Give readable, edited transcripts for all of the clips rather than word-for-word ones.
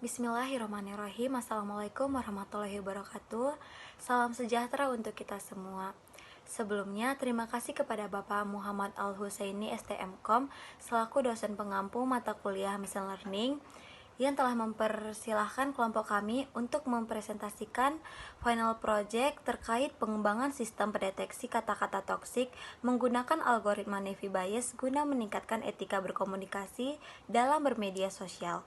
Bismillahirrahmanirrahim. Assalamualaikum warahmatullahi wabarakatuh. Salam sejahtera untuk kita semua. Sebelumnya, terima kasih kepada Bapak Muhammad Al-Husaini STMkom selaku dosen pengampu mata kuliah Machine Learning yang telah mempersilahkan kelompok kami untuk mempresentasikan final project terkait pengembangan sistem pendeteksi kata-kata toksik menggunakan algoritma Naive Bayes guna meningkatkan etika berkomunikasi dalam bermedia sosial.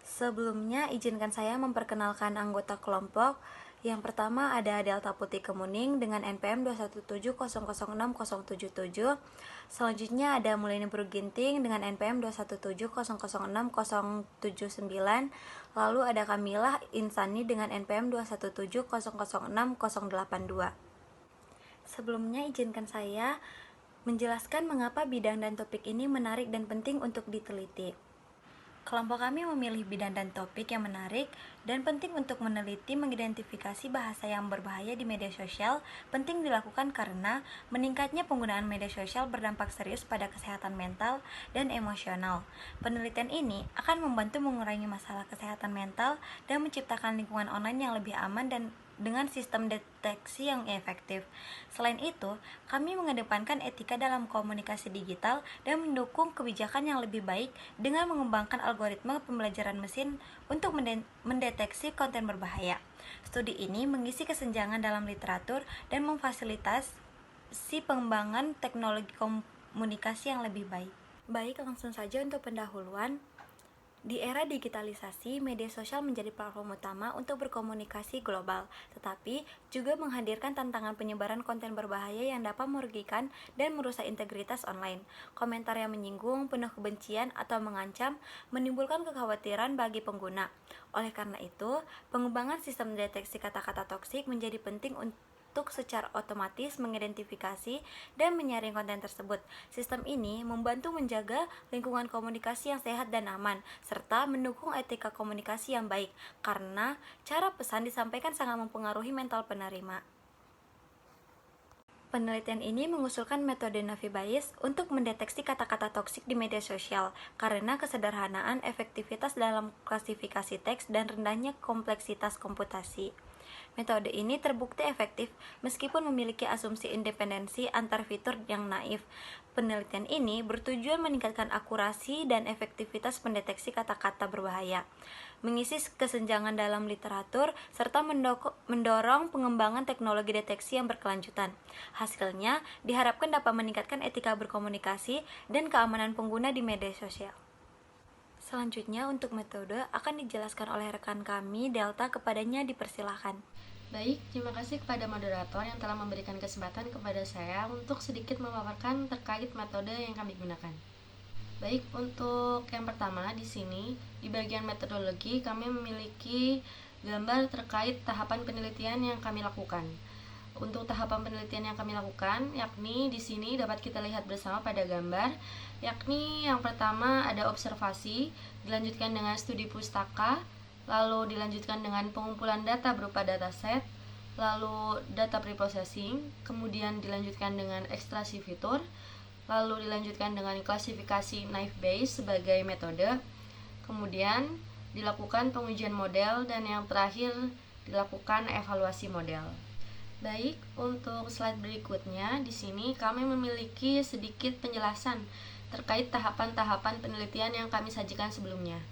Sebelumnya, izinkan saya memperkenalkan anggota kelompok. Yang pertama ada Delta Putih Kemuning dengan NPM 217006077. Selanjutnya ada Mulini Berginting dengan NPM 217006079. Lalu ada Kamilah Insani dengan NPM 217006082. Sebelumnya izinkan saya menjelaskan mengapa bidang dan topik ini menarik dan penting untuk diteliti. Kelompok kami memilih bidang dan topik yang menarik dan penting untuk meneliti mengidentifikasi bahasa yang berbahaya di media sosial penting dilakukan karena meningkatnya penggunaan media sosial berdampak serius pada kesehatan mental dan emosional. Penelitian ini akan membantu mengurangi masalah kesehatan mental dan menciptakan lingkungan online yang lebih aman dan dengan sistem deteksi yang efektif. Selain itu, kami mengedepankan etika dalam komunikasi digital dan mendukung kebijakan yang lebih baik dengan mengembangkan algoritma pembelajaran mesin untuk mendeteksi konten berbahaya. Studi ini mengisi kesenjangan dalam literatur dan memfasilitasi pengembangan teknologi komunikasi yang lebih baik. Baik, langsung saja untuk pendahuluan. Di era digitalisasi, media sosial menjadi platform utama untuk berkomunikasi global, tetapi juga menghadirkan tantangan penyebaran konten berbahaya yang dapat merugikan dan merusak integritas online. Komentar yang menyinggung, penuh kebencian, atau mengancam menimbulkan kekhawatiran bagi pengguna. Oleh karena itu, pengembangan sistem deteksi kata-kata toksik menjadi penting untuk secara otomatis mengidentifikasi dan menyaring konten tersebut. Sistem ini membantu menjaga lingkungan komunikasi yang sehat dan aman, serta mendukung etika komunikasi yang baik, karena cara pesan disampaikan sangat mempengaruhi mental penerima. Penelitian ini mengusulkan metode Naive Bayes untuk mendeteksi kata-kata toksik di media sosial karena kesederhanaan, efektivitas dalam klasifikasi teks, dan rendahnya kompleksitas komputasi. Metode ini terbukti efektif meskipun memiliki asumsi independensi antar fitur yang naif. Penelitian ini bertujuan meningkatkan akurasi dan efektivitas pendeteksi kata-kata berbahaya, mengisi kesenjangan dalam literatur, serta mendorong pengembangan teknologi deteksi yang berkelanjutan. Hasilnya diharapkan dapat meningkatkan etika berkomunikasi dan keamanan pengguna di media sosial. Selanjutnya untuk metode akan dijelaskan oleh rekan kami Delta, kepadanya dipersilahkan. Baik, terima kasih kepada moderator yang telah memberikan kesempatan kepada saya untuk sedikit memaparkan terkait metode yang kami gunakan. Baik, untuk yang pertama di sini, di bagian metodologi kami memiliki gambar terkait tahapan penelitian yang kami lakukan. Untuk tahapan penelitian yang kami lakukan, yakni di sini dapat kita lihat bersama pada gambar, yakni yang pertama ada observasi, dilanjutkan dengan studi pustaka, lalu dilanjutkan dengan pengumpulan data berupa dataset, lalu data preprocessing, kemudian dilanjutkan dengan ekstraksi fitur, lalu dilanjutkan dengan klasifikasi Naive Bayes sebagai metode, kemudian dilakukan pengujian model, dan yang terakhir dilakukan evaluasi model. Baik, untuk slide berikutnya di sini kami memiliki sedikit penjelasan terkait tahapan-tahapan penelitian yang kami sajikan sebelumnya.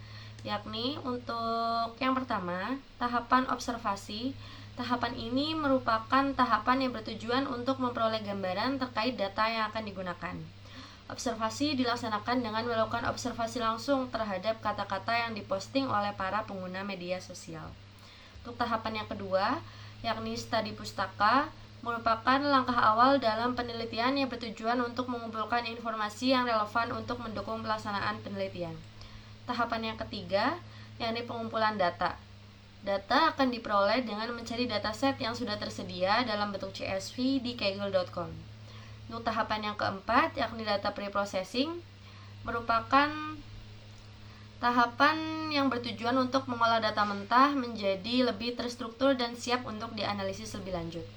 Yakni untuk yang pertama, tahapan observasi. Tahapan ini merupakan tahapan yang bertujuan untuk memperoleh gambaran terkait data yang akan digunakan. Observasi dilaksanakan dengan melakukan observasi langsung terhadap kata-kata yang diposting oleh para pengguna media sosial. Untuk tahapan yang kedua, yakni studi pustaka, merupakan langkah awal dalam penelitian yang bertujuan untuk mengumpulkan informasi yang relevan untuk mendukung pelaksanaan penelitian. Tahapan yang ketiga, yakni pengumpulan data. Data akan diperoleh dengan mencari dataset yang sudah tersedia dalam bentuk CSV di kaggle.com. Untuk tahapan yang keempat, yakni data preprocessing, merupakan tahapan yang bertujuan untuk mengolah data mentah menjadi lebih terstruktur dan siap untuk dianalisis lebih lanjut.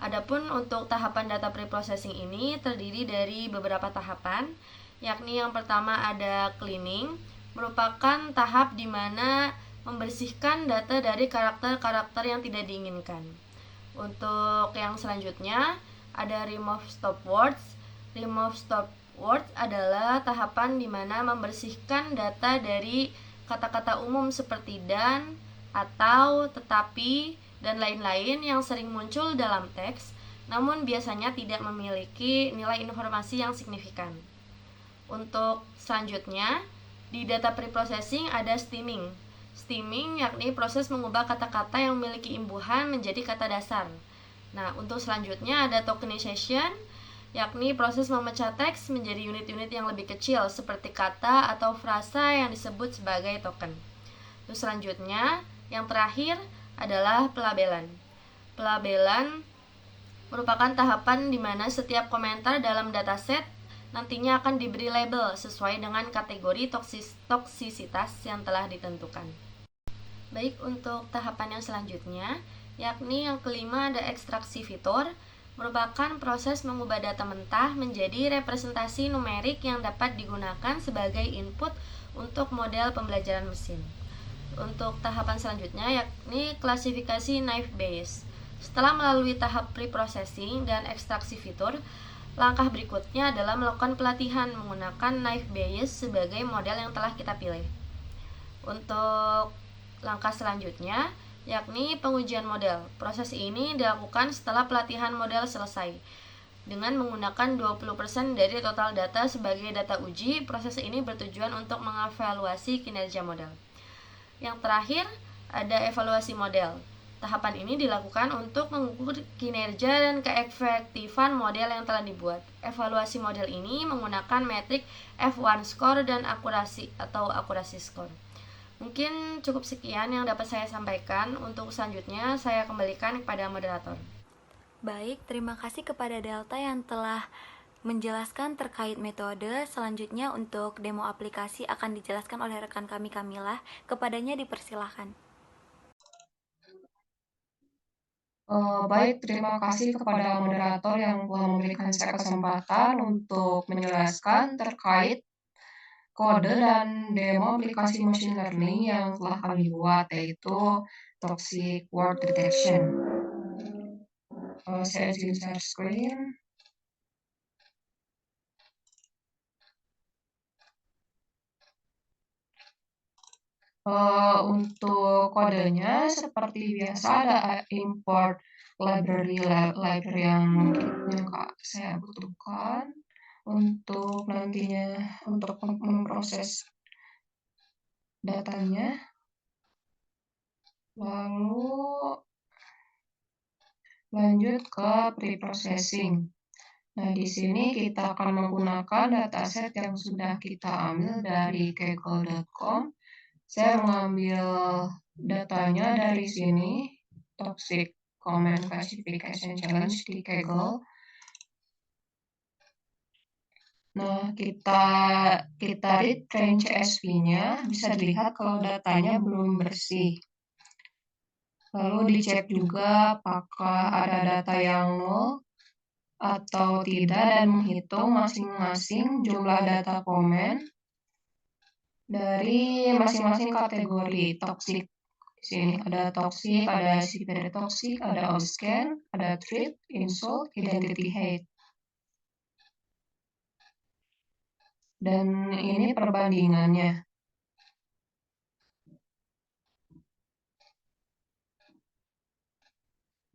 Adapun untuk tahapan data preprocessing ini terdiri dari beberapa tahapan, yakni yang pertama ada cleaning, merupakan tahap di mana membersihkan data dari karakter-karakter yang tidak diinginkan. Untuk yang selanjutnya ada remove stop words. Remove stop words adalah tahapan di mana membersihkan data dari kata-kata umum seperti dan, atau, tetapi, dan lain-lain yang sering muncul dalam teks, namun biasanya tidak memiliki nilai informasi yang signifikan. Untuk selanjutnya, di data preprocessing ada stemming. Stemming yakni proses mengubah kata-kata yang memiliki imbuhan menjadi kata dasar. Nah, untuk selanjutnya ada tokenization, yakni proses memecah teks menjadi unit-unit yang lebih kecil seperti kata atau frasa yang disebut sebagai token. Terus selanjutnya, yang terakhir adalah pelabelan. Pelabelan merupakan tahapan di mana setiap komentar dalam dataset nantinya akan diberi label sesuai dengan kategori toksisitas yang telah ditentukan. Baik, untuk tahapan yang selanjutnya, yakni yang kelima ada ekstraksi fitur, merupakan proses mengubah data mentah menjadi representasi numerik yang dapat digunakan sebagai input untuk model pembelajaran mesin. Untuk tahapan selanjutnya yakni klasifikasi naive Bayes. Setelah melalui tahap preprocessing dan ekstraksi fitur, langkah berikutnya adalah melakukan pelatihan menggunakan naive Bayes sebagai model yang telah kita pilih. Untuk langkah selanjutnya yakni pengujian model. Proses ini dilakukan setelah pelatihan model selesai. Dengan menggunakan 20% dari total data sebagai data uji, proses ini bertujuan untuk mengevaluasi kinerja model. Yang terakhir, ada evaluasi model. Tahapan ini dilakukan untuk mengukur kinerja dan keefektifan model yang telah dibuat. Evaluasi model ini menggunakan metrik F1 score dan akurasi atau akurasi score. Mungkin cukup sekian yang dapat saya sampaikan. Untuk selanjutnya, saya kembalikan kepada moderator. Baik, terima kasih kepada Delta yang telah menjelaskan terkait metode. Selanjutnya untuk demo aplikasi akan dijelaskan oleh rekan kami Kamila. Kepadanya dipersilahkan. Baik, terima kasih kepada moderator yang telah memberikan saya kesempatan untuk menjelaskan terkait kode dan demo aplikasi machine learning yang telah kami buat, yaitu Toxic Word Detection. Saya izin share screen. Untuk kodenya seperti biasa ada import library yang saya butuhkan untuk nantinya untuk memproses datanya. Lalu lanjut ke preprocessing. Nah, di sini kita akan menggunakan dataset yang sudah kita ambil dari kaggle.com. Saya mengambil datanya dari sini, Toxic Comment Classification Challenge di Kaggle. Nah, kita read range SV-nya, bisa dilihat kalau datanya belum bersih. Lalu dicek juga apakah ada data yang nol atau tidak dan menghitung masing-masing jumlah data komen dari masing-masing kategori toxic. Di sini ada toxic, ada severe toxic, ada obscene, ada threat, insult, identity hate. Dan ini perbandingannya.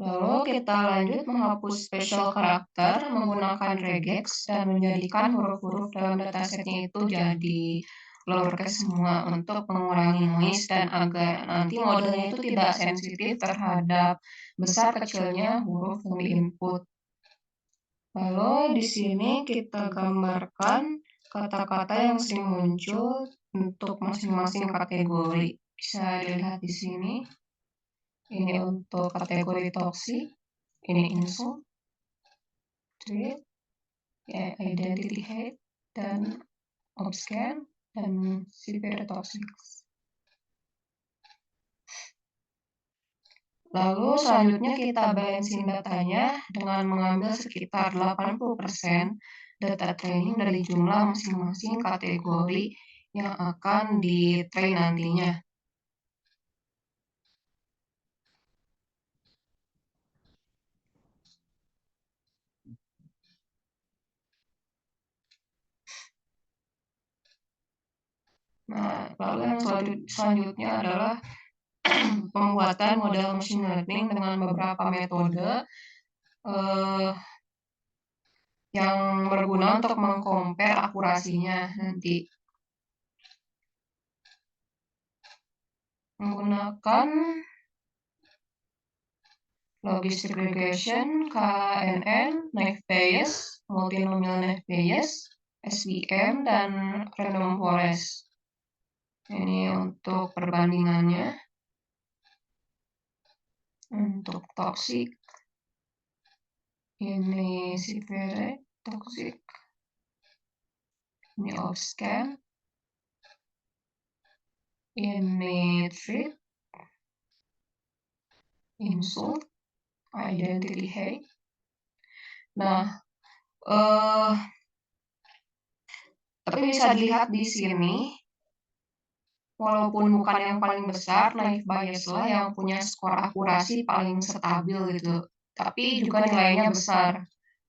Lalu kita lanjut menghapus special karakter menggunakan regex dan menjadikan huruf-huruf dalam datasetnya itu jadi lowercase semua untuk mengurangi noise dan agar nanti modelnya itu tidak sensitif terhadap besar kecilnya huruf yang diinput. Lalu di sini kita gambarkan kata-kata yang sering muncul untuk masing-masing kategori. Bisa dilihat di sini. Ini untuk kategori toxic, ini insult, threat, ya, identity hate, dan obscene, dan severe toxic. Lalu selanjutnya kita balancing datanya dengan mengambil sekitar 80% data training dari jumlah masing-masing kategori yang akan di-train nantinya. Lalu yang selanjutnya adalah pembuatan model machine learning dengan beberapa metode, eee, yang berguna untuk meng-compare akurasinya nanti. Menggunakan logistic regression, KNN, Naive Bayes, multinomial Naive Bayes, SVM, dan random forest. Ini untuk perbandingannya. Untuk toxic, ini severe toxic, ini obscene, ini treat, insult, identity hate. Nah, eh tapi bisa dilihat di sini, walaupun bukan yang paling besar, naive Bayes lah yang punya skor akurasi paling stabil gitu. Tapi juga nilainya besar.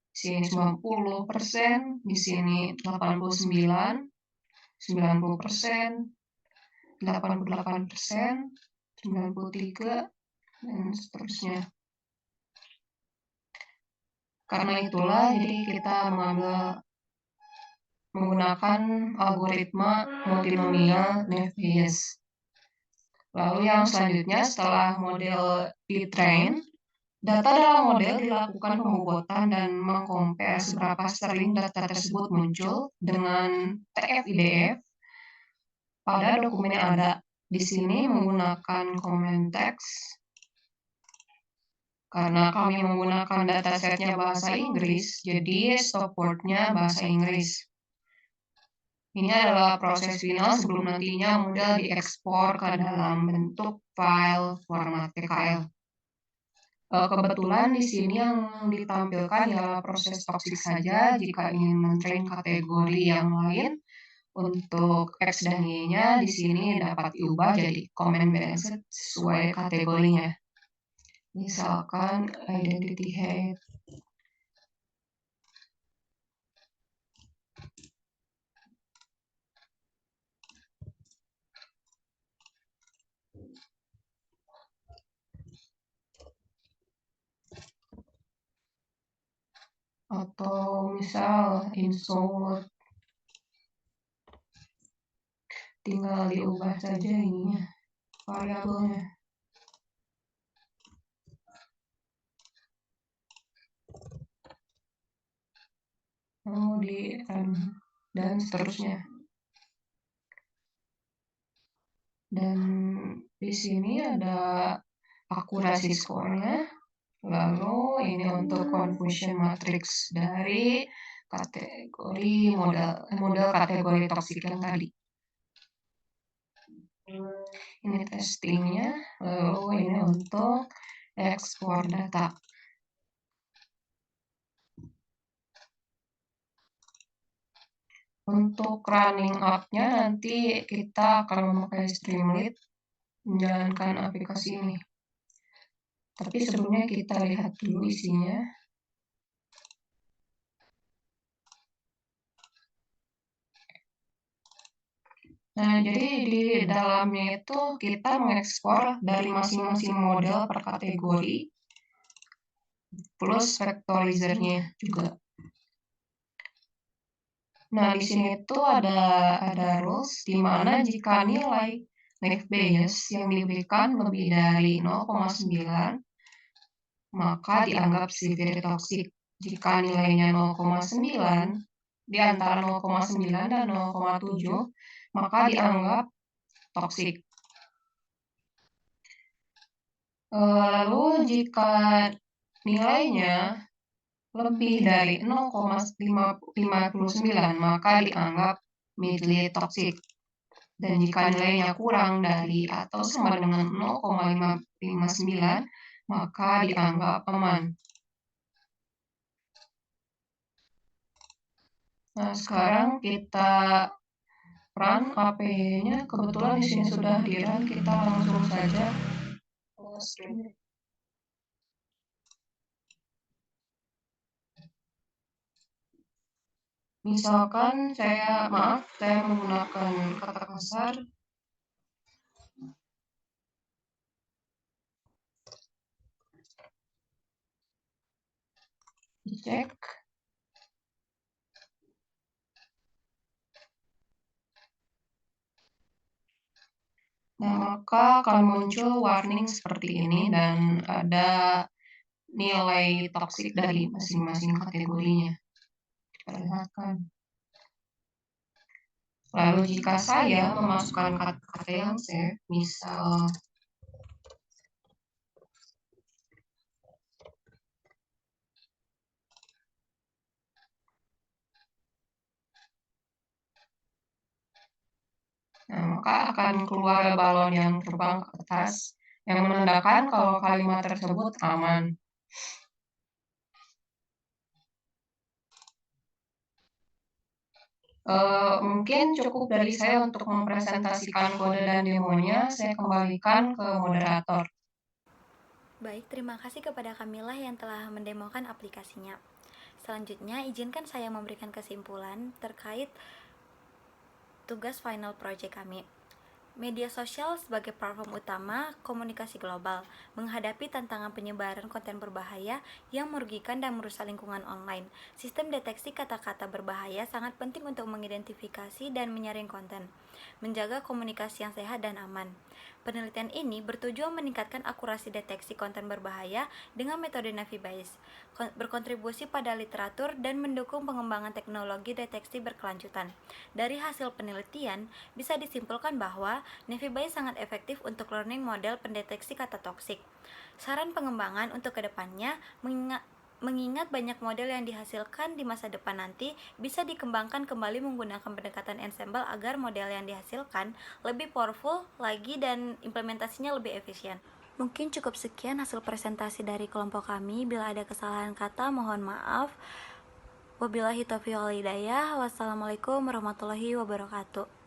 Di sini 90%, di sini 89, 90%, 88%, 93, dan seterusnya. Karena itulah jadi kita menggunakan algoritma multinomial Naive Bayes. Lalu yang selanjutnya setelah model di-train, data dalam model dilakukan pembobotan dan mengcompare seberapa sering data tersebut muncul dengan TF-IDF pada dokumen yang ada. Di sini menggunakan comment text karena kami menggunakan datasetnya bahasa Inggris, jadi stop word-nya bahasa Inggris. Ini adalah proses final sebelum nantinya model diekspor ke dalam bentuk file format PKL. Kebetulan di sini yang ditampilkan ialah proses toksik saja. Jika ingin men-train kategori yang lain untuk X dan Y-nya di sini dapat diubah jadi comment balanced sesuai kategorinya. Misalkan identity hate, atau misal insult, tinggal diubah saja ininya, variabelnya. Kemudian dan seterusnya. Dan di sini ada akurasi skornya. Lalu ini untuk confusion matrix dari kategori model kategori toksik yang tadi. Ini testingnya, lalu ini untuk ekspor data. Untuk running up-nya nanti kita akan memakai Streamlit menjalankan aplikasi ini. Tapi sebelumnya kita lihat dulu isinya. Nah, jadi di dalamnya itu kita mengekspor dari masing-masing model per kategori plus vectorizer-nya juga. Nah, di sini tuh ada rules di mana jika nilai Naive Bayes yang diberikan lebih dari 0,9 maka dianggap severe toxic. Jika nilainya 0,9 di antara 0,9 dan 0,7 maka dianggap toxic. Lalu jika nilainya lebih dari 0,59 maka dianggap mildly toxic. Dan jika nilainya kurang dari atau sama dengan 0,559 maka dianggap aman. Nah, sekarang kita run APY-nya. Kebetulan di sini sudah di-run, kita langsung saja stream. Misalkan saya menggunakan kata kasar, Cek. Nah, maka akan muncul warning seperti ini dan ada nilai toksik dari masing-masing kategorinya. Perlihatkan. Lalu jika saya memasukkan kata-kata yang safe, misal maka akan keluar balon yang terbang ke atas yang menandakan kalau kalimat tersebut aman. Mungkin cukup dari saya untuk mempresentasikan kode dan demonya. Saya kembalikan ke moderator. Baik, terima kasih kepada Kamila yang telah mendemokan aplikasinya. Selanjutnya, izinkan saya memberikan kesimpulan terkait tugas final project kami. Media sosial sebagai platform utama komunikasi global menghadapi tantangan penyebaran konten berbahaya yang merugikan dan merusak lingkungan online. Sistem deteksi kata-kata berbahaya sangat penting untuk mengidentifikasi dan menyaring konten, menjaga komunikasi yang sehat dan aman. Penelitian ini bertujuan meningkatkan akurasi deteksi konten berbahaya dengan metode Navy Bayes, berkontribusi pada literatur dan mendukung pengembangan teknologi deteksi berkelanjutan. Dari hasil penelitian, bisa disimpulkan bahwa Navy Bayes sangat efektif untuk learning model pendeteksi kata toksik. Saran pengembangan untuk kedepannya, mengingat banyak model yang dihasilkan di masa depan nanti, bisa dikembangkan kembali menggunakan pendekatan ensemble agar model yang dihasilkan lebih powerful lagi dan implementasinya lebih efisien. Mungkin cukup sekian hasil presentasi dari kelompok kami. Bila ada kesalahan kata, mohon maaf. Wabillahi taufiq wal hidayah. Wassalamualaikum warahmatullahi wabarakatuh.